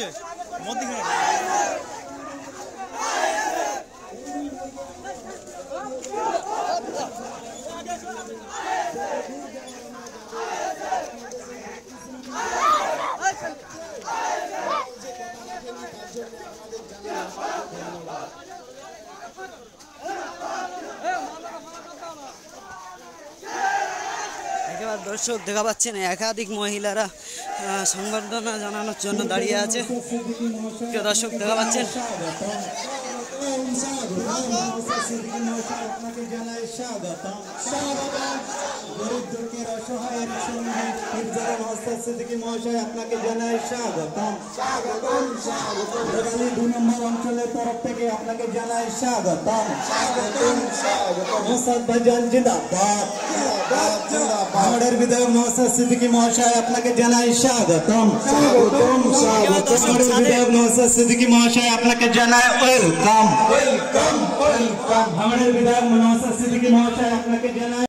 হয়েছে মধ্যিখানে দর্শক দেখা পাচ্ছেন একাধিক মহিলারা সংবর্ধনা জানানোর জন্য দাঁড়িয়ে আছে। দর্শক দেখা পাচ্ছেন আপনাকে জানাই স্বাগতম। 2 নম্বর অঞ্চলের তরফ থেকে আপনাকে জানাই স্বাগতম। মোসাদ ভাইজান জিন্দাবাদ। আমাদের বিধায়ক নওশাদ সিদ্দিকী মহাশয় আপনাকে জানাই স্বাগতম। আমাদের বিধায়ক নওশাদ সিদ্দিকী মহাশয় আপনাকে জানাই ওয়েলকাম। আমাদের বিধায়ক নওশাদ সিদ্দিকী মহাশয় আপনাকে জানাই